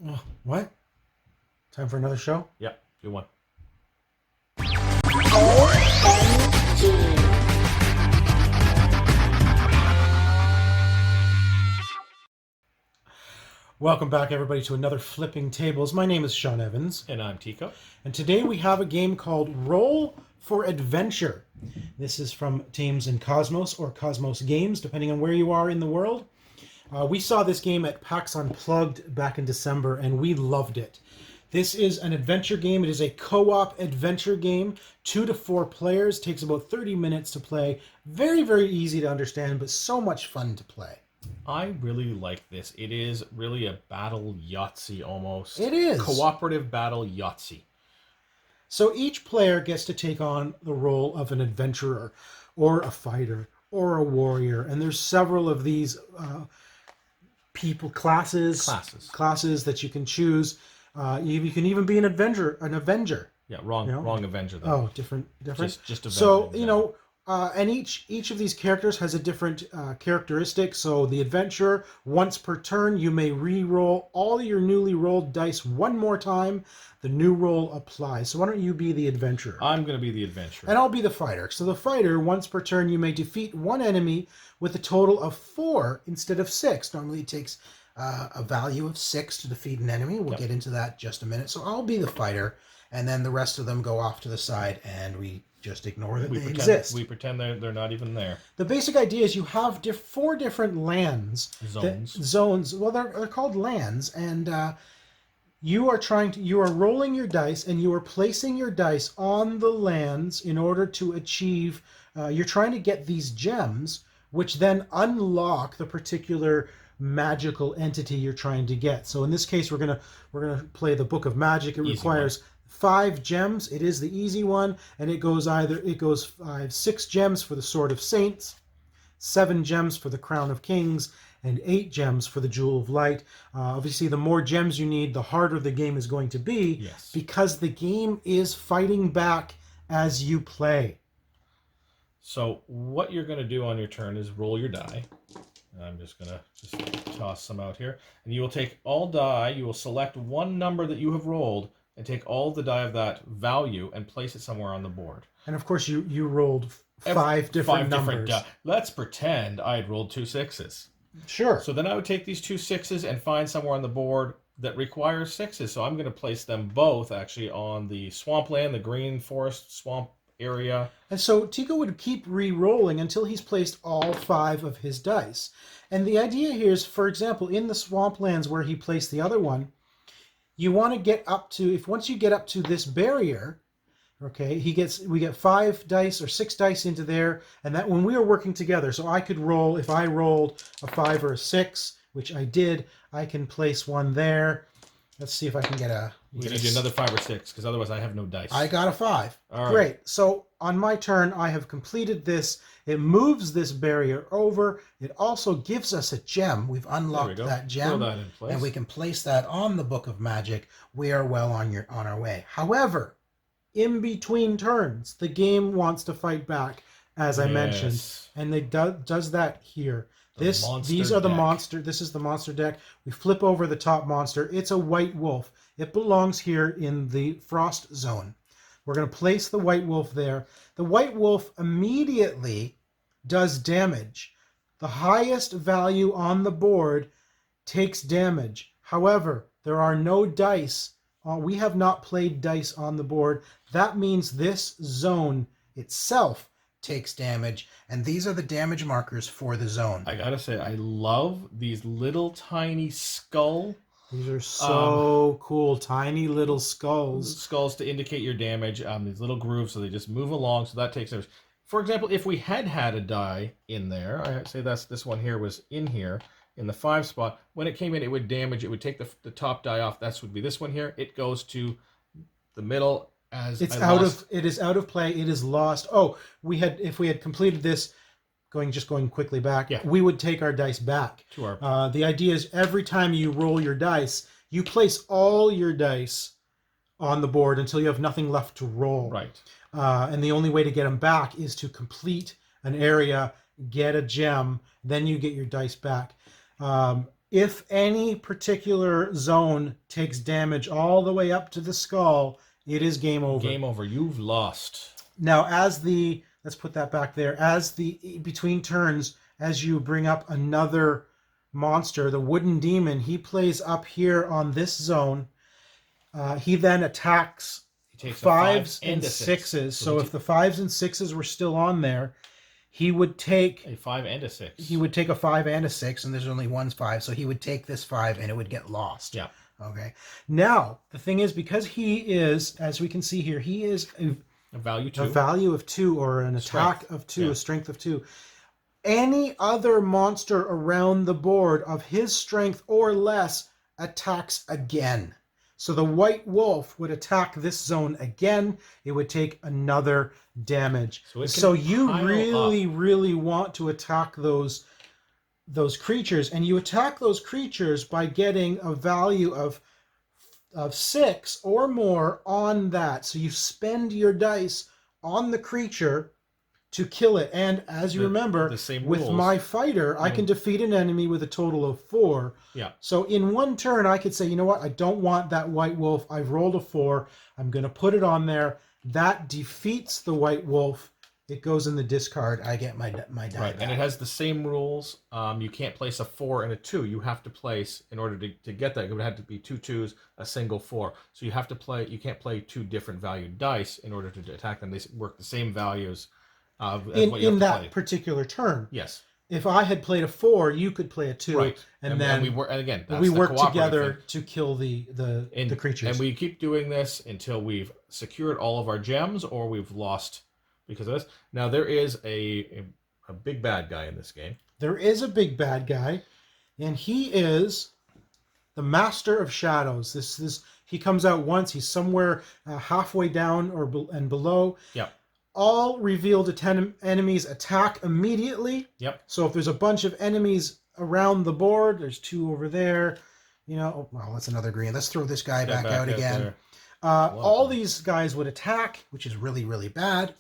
Oh, what? Time for another show? Yep, good one. Welcome back, everybody, to another Flipping Tables. My name is Sean Evans, And I'm Tycko. and today we have a game called Roll for Adventure. This is from teams in Cosmos or Cosmos Games, depending on where you are in the world. We saw this game at PAX Unplugged back in December, and we loved it. This is an adventure game. It is a co-op adventure game. 2 to 4 players. Takes about 30 minutes to play. Very, very easy to understand, but so much fun to play. I really like this. It is really a battle Yahtzee almost. It is. Cooperative battle Yahtzee. So each player gets to take on the role of an adventurer or a fighter or a warrior. And there's several of these classes that you can choose. You can even be an avenger. Yeah, wrong Avenger though. Oh, different. Just Avenger. So and each of these characters has a different characteristic. So the adventurer, once per turn, you may re-roll all your newly rolled dice one more time. The new roll applies. So why don't you be the adventurer? I'm going to be the adventurer. And I'll be the fighter. So the fighter, once per turn, you may defeat one enemy with a total of 4 instead of 6. Normally it takes a value of 6 to defeat an enemy. We'll get into that in just a minute. So I'll be the fighter, and then the rest of them go off to the side, and we just ignore that they exist. We pretend they're not even there. The basic idea is you have 4 different lands. Zones. Well, they're called lands, and you are rolling your dice, and you are placing your dice on the lands in order to achieve. You're trying to get these gems, which then unlock the particular magical entity you're trying to get. So in this case, we're gonna play the Book of Magic. It requires 5 gems. It is the easy one, and it goes 6 gems for the Sword of Saints, 7 gems for the Crown of Kings, and 8 gems for the Jewel of Light. Obviously, the more gems you need, the harder the game is going to be. Yes. Because the game is fighting back as you play. So what you're going to do on your turn is roll your die. I'm just going to toss some out here. And you will take all die. You will select one number that you have rolled and take all the die of that value and place it somewhere on the board. And of course, you rolled 5 different numbers. Let's pretend I had rolled 2 6s. Sure. So then I would take these 2 6s and find somewhere on the board that requires 6s. So I'm going to place them both actually on the swampland, the green forest swamp area. And so Tycko would keep re-rolling until he's placed all 5 of his dice. And the idea here is, for example, in the swamplands where he placed the other one, you want to get up to, once you get up to this barrier, okay, we get 5 dice or 6 dice into there, and that when we are working together, so I could roll, if I rolled a 5 or a 6, which I did, I can place one there. Let's see if I can get a... We need another 5 or 6, because otherwise I have no dice. I got a 5. All right. Great. So on my turn, I have completed this. It moves this barrier over. It also gives us a gem. We've unlocked that gem. Throw that in place. And we can place that on the Book of Magic. We are well on our way. However, in between turns, the game wants to fight back, as I mentioned. And it does that here. These are the monster. This is the monster deck. We flip over the top monster. It's a white wolf. It belongs here in the frost zone. We're going to place the white wolf there. The white wolf immediately does damage. The highest value on the board takes damage. However, there are no dice. We have not played dice on the board. That means this zone itself takes damage, and these are the damage markers for the zone. I gotta say, I love these little tiny skull. These are so cool, tiny little skulls. Skulls to indicate your damage. These little grooves, so they just move along. So that takes damage. For example, if we had a die in there, I'd say this one here was in here in the 5 spot. When it came in, it would damage. It would take the top die off. That would be this one here. It goes to the middle. It is out of play. It is lost. Oh, if we had completed this, going quickly back, we would take our dice back. To our... the idea is every time you roll your dice, you place all your dice on the board until you have nothing left to roll. Right. And the only way to get them back is to complete an area, get a gem, then you get your dice back. If any particular zone takes damage all the way up to the skull, it is game over. Game over. You've lost. Now, let's put that back there. Between turns, as you bring up another monster, the wooden demon, he plays up here on this zone. He then attacks fives and sixes. So if the fives and sixes were still on there, he would take a 5 and a 6. He would take a 5 and a 6, and there's only one 5, so he would take this 5 and it would get lost. Yeah. Okay. Now, the thing is, because he is, as we can see here, he is a value 2. A value of 2, or an attack of 2, a strength of 2. Any other monster around the board of his strength or less attacks again. So the white wolf would attack this zone again. It would take another damage. So you really want to attack those creatures, and you attack those creatures by getting a value of 6 or more on that. So you spend your dice on the creature to kill it. And as you remember, with my fighter, I can defeat an enemy with a total of 4. Yeah. So in one turn, I could say, you know what? I don't want that white wolf. I've rolled a 4. I'm going to put it on there. That defeats the white wolf. It goes in the discard. I get my die right back. And it has the same rules. You can't place a 4 and a 2. You have to place, in order to get that, it would have to be 2 2s, a single 4. So you have to play, you can't play 2 different valued dice in order to attack them. They work the same values in that particular turn. Yes. If I had played a 4, you could play a 2, right. and then we work together to kill the creatures. And we keep doing this until we've secured all of our gems, or we've lost because of this. Now there is a big bad guy in this game. There is a big bad guy, and he is the Master of Shadows. He comes out once. He's somewhere halfway down and below. Yeah. All revealed enemies attack immediately. Yep. So if there's a bunch of enemies around the board, there's 2 over there. Oh, well, that's another green. Let's throw this guy back out again. All these guys would attack, which is really, really bad.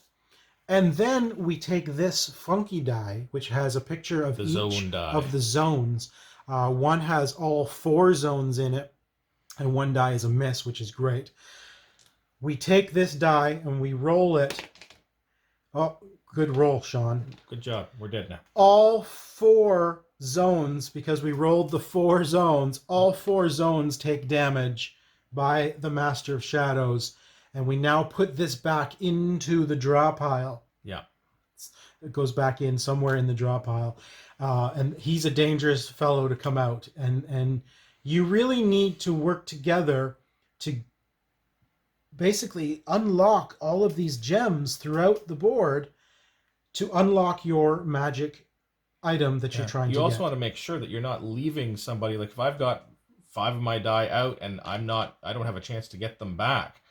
And then we take this funky die, which has a picture of each of the zones. One has all 4 zones in it, and one die is a miss, which is great. We take this die and we roll it. Oh, good roll, Sean. Good job. We're dead now. All 4 zones, because we rolled the 4 zones, all 4 zones take damage by the Master of Shadows. And we now put this back into the draw pile. Yeah. It goes back in somewhere in the draw pile. And he's a dangerous fellow to come out. And you really need to work together to basically unlock all of these gems throughout the board to unlock your magic item that you're trying to get. You also want to make sure that you're not leaving somebody, like if I've got 5 of my die out and I don't have a chance to get them back,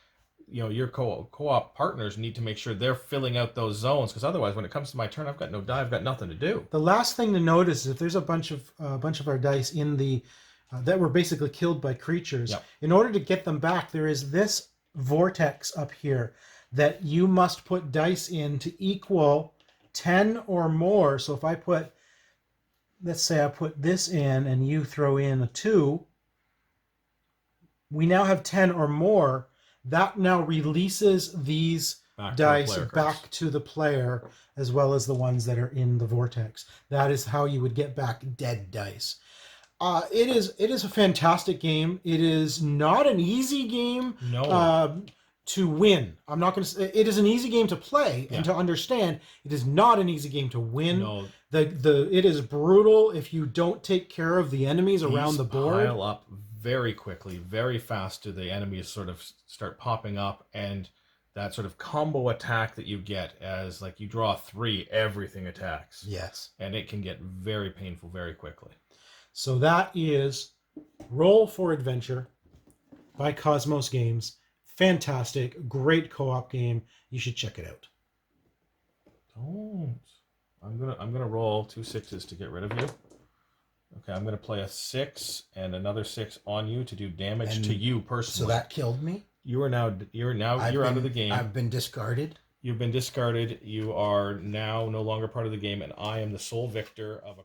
your co-op partners need to make sure they're filling out those zones, because otherwise when it comes to my turn, I've got no die, I've got nothing to do. The last thing to notice is if there's a bunch of our dice in the that were basically killed by creatures. Yep. In order to get them back, there is this vortex up here that you must put dice in to equal 10 or more. So if I put, let's say I put this in and you throw in a 2, we now have 10 or more. That now releases these dice back to the player, as well as the ones that are in the vortex. That is how you would get back dead dice. It is a fantastic game. It is not an easy game to win. I'm not going to say it is an easy game to play and to understand. It is not an easy game to win. No. It is brutal if you don't take care of the enemies around the board. Pile up very quickly, very fast. Do the enemies sort of start popping up, and that sort of combo attack that you get as like you draw 3, everything attacks. Yes, and it can get very painful very quickly. So that is Roll for Adventure by Kosmos Games. Fantastic, great co-op game. You should check it out. Don't. I'm gonna roll 2 6s to get rid of you. Okay, I'm gonna play a 6 and another 6 on you to do damage to you personally. So that killed me. You're out of the game. I've been discarded. You've been discarded. You are now no longer part of the game, and I am the sole victor of a